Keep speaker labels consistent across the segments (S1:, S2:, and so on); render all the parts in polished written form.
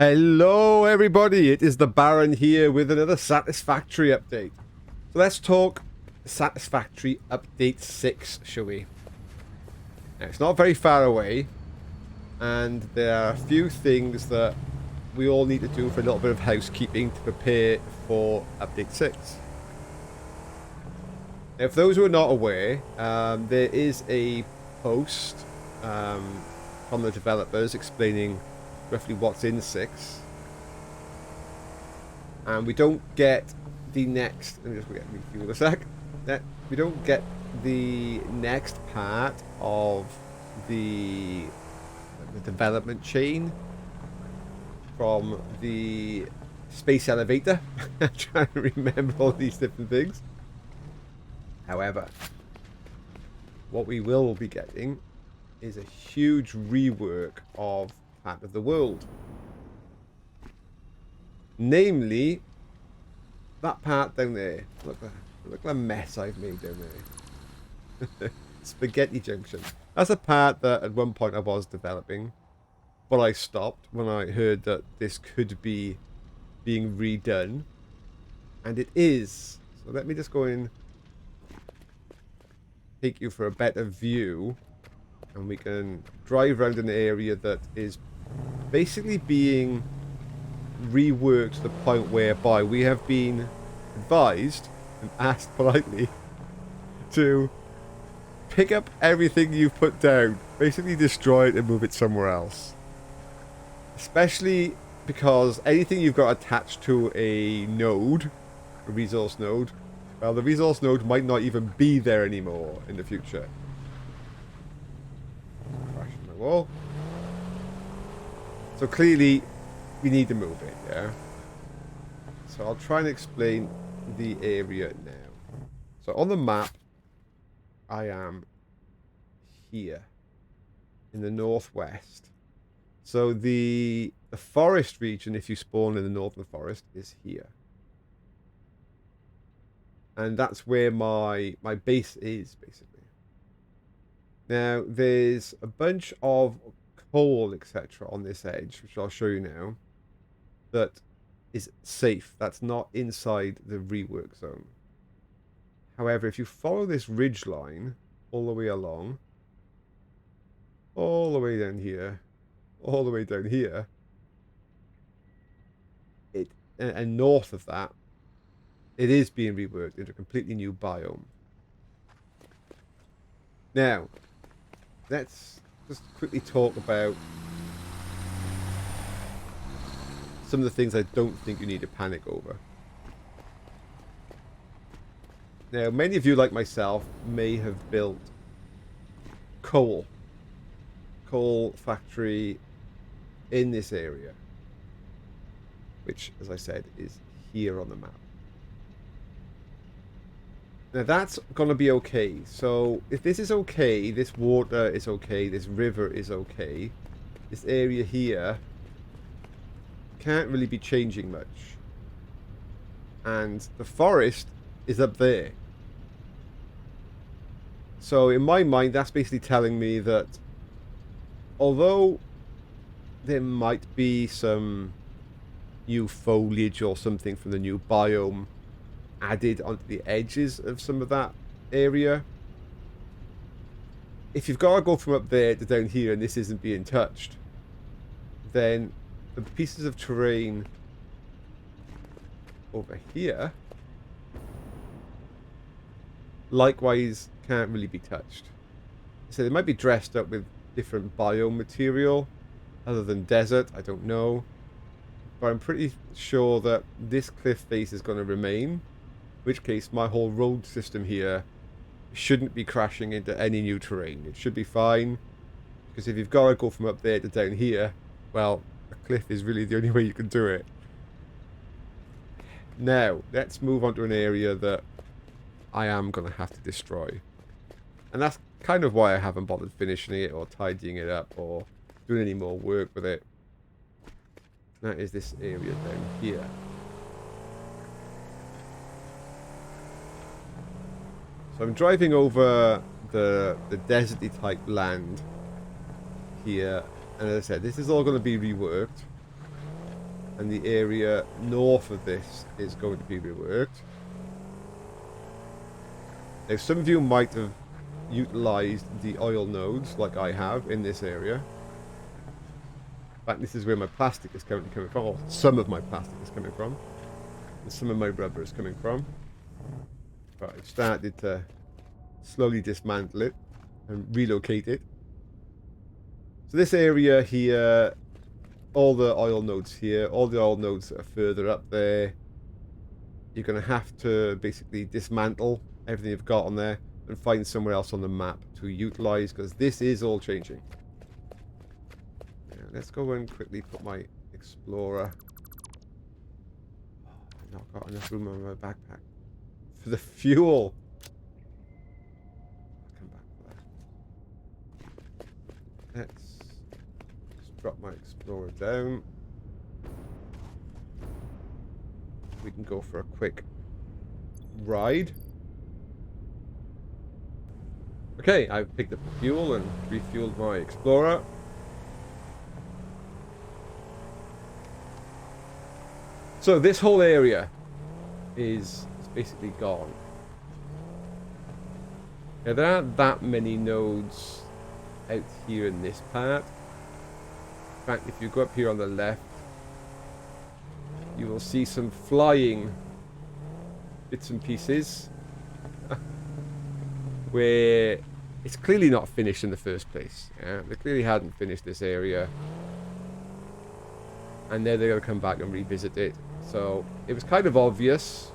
S1: Hello everybody, it is the Baron here with another Satisfactory update. So let's talk Satisfactory Update 6, shall we? Now, it's not very far away, and there are a few things that we all need to do for a little bit of housekeeping to prepare for Update 6. Now, for those who are not aware, there is a post from the developers explaining roughly what's in 6, and we don't get the next. Let me just get refuel a sec. We don't get the next part of the development chain from the space elevator. I'm trying to remember all these different things. However, what we will be getting is a huge rework of part of the world. Namely, that part down there. Look at the mess I've made down there. Spaghetti Junction. That's a part that at one point I was developing, but I stopped when I heard that this could be being redone. And it is. So let me just go in, take you for a better view, and we can drive around an area that is basically being reworked to the point whereby we have been advised and asked politely to pick up everything you've put down, basically destroy it and move it somewhere else. Especially because anything you've got attached to a node, a resource node, well, the resource node might not even be there anymore in the future. Crashing my wall. So clearly, we need to move it, yeah? So I'll try and explain the area now. So on the map, I am here in the northwest. So the forest region, if you spawn in the northern forest, is here. And that's where my base is, basically. Now, there's a bunch of coal, etc. on this edge, which I'll show you now, that is safe. That's not inside the rework zone. However, if you follow this ridge line all the way along, all the way down here, all the way down here, and north of that, it is being reworked into a completely new biome. Now, let's just quickly talk about some of the things I don't think you need to panic over. Now, many of you, like myself, may have built coal factory in this area, which, as I said, is here on the map. Now that's going to be okay. So if this is okay, this water is okay, this river is okay, this area here can't really be changing much. And the forest is up there. So in my mind, that's basically telling me that although there might be some new foliage or something from the new biome added onto the edges of some of that area, if you've got to go from up there to down here and this isn't being touched, then the pieces of terrain over here likewise can't really be touched. So they might be dressed up with different biome material other than desert, I don't know, but I'm pretty sure that this cliff face is going to remain, in which case my whole road system here shouldn't be crashing into any new terrain. It should be fine, because if you've got to go from up there to down here, well, a cliff is really the only way you can do it. Now, let's move on to an area that I am going to have to destroy. And that's kind of why I haven't bothered finishing it or tidying it up or doing any more work with it. That is this area down here. So I'm driving over the deserty type land here, and as I said, this is all going to be reworked. and the area north of this is going to be reworked. Now, some of you might have utilized the oil nodes like I have in this area. In fact, this is where my plastic is currently coming from, or some of my plastic is coming from, and some of my rubber is coming from. But I've started to slowly dismantle it and relocate it. So this area here, all the oil nodes here, all the oil nodes that are further up there, you're going to have to basically dismantle everything you've got on there and find somewhere else on the map to utilize, because this is all changing. Now, let's go and quickly put my Explorer. I've not got enough room on my backpack for the fuel. I'll come back for that. Let's just drop my Explorer down. We can go for a quick ride. Okay, I've picked up the fuel and refueled my Explorer. So this whole area is basically gone. Now, there aren't that many nodes out here in this part. In fact, if you go up here on the left, you will see some flying bits and pieces where it's clearly not finished in the first place. Yeah? They clearly hadn't finished this area, and then they're going to come back and revisit it. So it was kind of obvious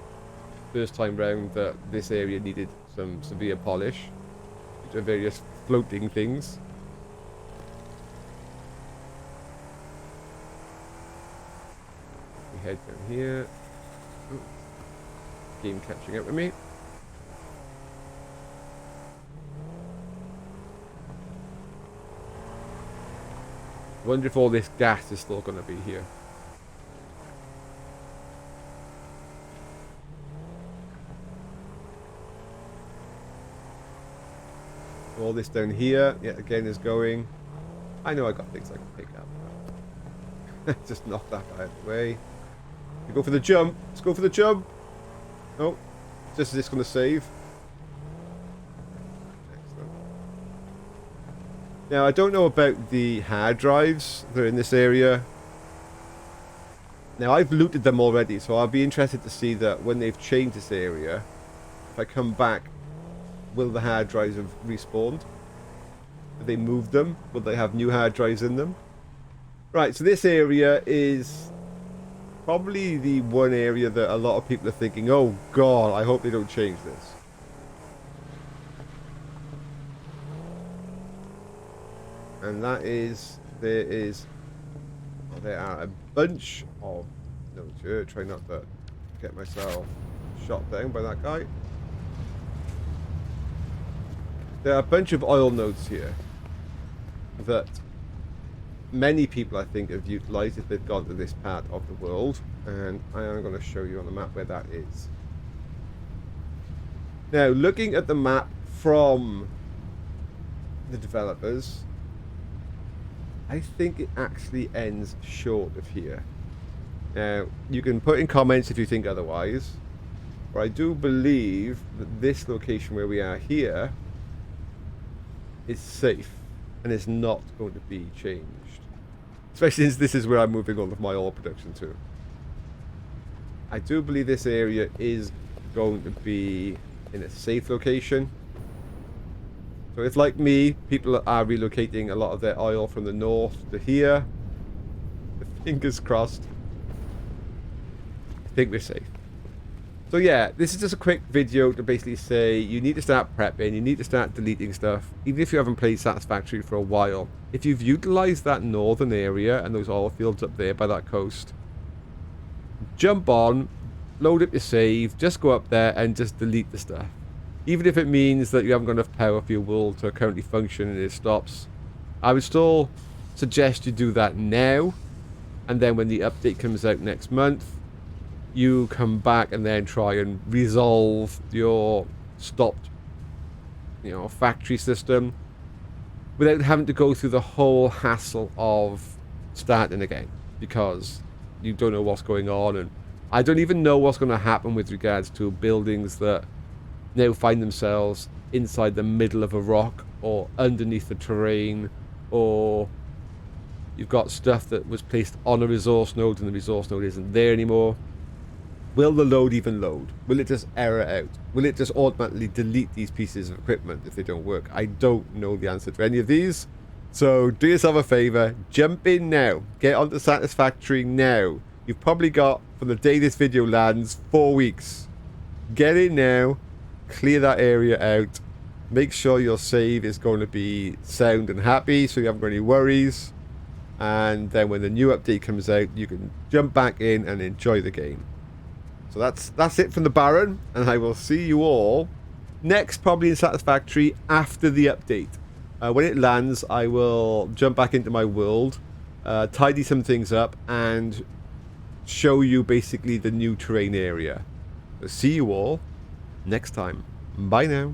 S1: first time round that this area needed some severe polish to various floating things. We head down here. Ooh. Game catching up with me. Wonder if all this gas is still going to be here. All this down here, yet again, is going. I know I got things I can pick up. Just knock that guy out of the way. We go for the jump. Let's go for the jump. Oh, just is this going to save? Excellent. Now, I don't know about the hard drives that are in this area. Now, I've looted them already, so I'll be interested to see that when they've changed this area, if I come back, will the hard drives have respawned? Have they moved them? Will they have new hard drives in them? Right, so this area is probably the one area that a lot of people are thinking, oh god, I hope they don't change this. And that is, there are a bunch of nodes here. Try not to get myself shot down by that guy. There are a bunch of oil nodes here that many people, I think, have utilized if they've gone to this part of the world, and I am going to show you on the map where that is. Now, looking at the map from the developers, I think it actually ends short of here. Now, you can put in comments if you think otherwise, but I do believe that this location where we are here is safe and is not going to be changed. Especially since this is where I'm moving all of my oil production to. I do believe this area is going to be in a safe location. So if, like me, people are relocating a lot of their oil from the north to here, fingers crossed, I think we're safe. So yeah, this is just a quick video to basically say you need to start prepping, you need to start deleting stuff, even if you haven't played Satisfactory for a while. If you've utilized that northern area and those oil fields up there by that coast, jump on, load up your save, just go up there and just delete the stuff. Even if it means that you haven't got enough power for your world to currently function and it stops, I would still suggest you do that now, and then when the update comes out next month, you come back and then try and resolve your stopped, factory system without having to go through the whole hassle of starting again. Because you don't know what's going on, and I don't even know what's going to happen with regards to buildings that now find themselves inside the middle of a rock or underneath the terrain, or you've got stuff that was placed on a resource node and the resource node isn't there anymore. Will the load even load? Will it just error out? Will it just automatically delete these pieces of equipment if they don't work? I don't know the answer to any of these. So do yourself a favor, jump in now. Get onto Satisfactory now. You've probably got, from the day this video lands, 4 weeks. Get in now, clear that area out. Make sure your save is going to be sound and happy so you haven't got any worries. And then when the new update comes out, you can jump back in and enjoy the game. So that's it from the Baron, and I will see you all next, probably in Satisfactory after the update. When it lands, I will jump back into my world, tidy some things up, and show you basically the new terrain area. So see you all next time. Bye now.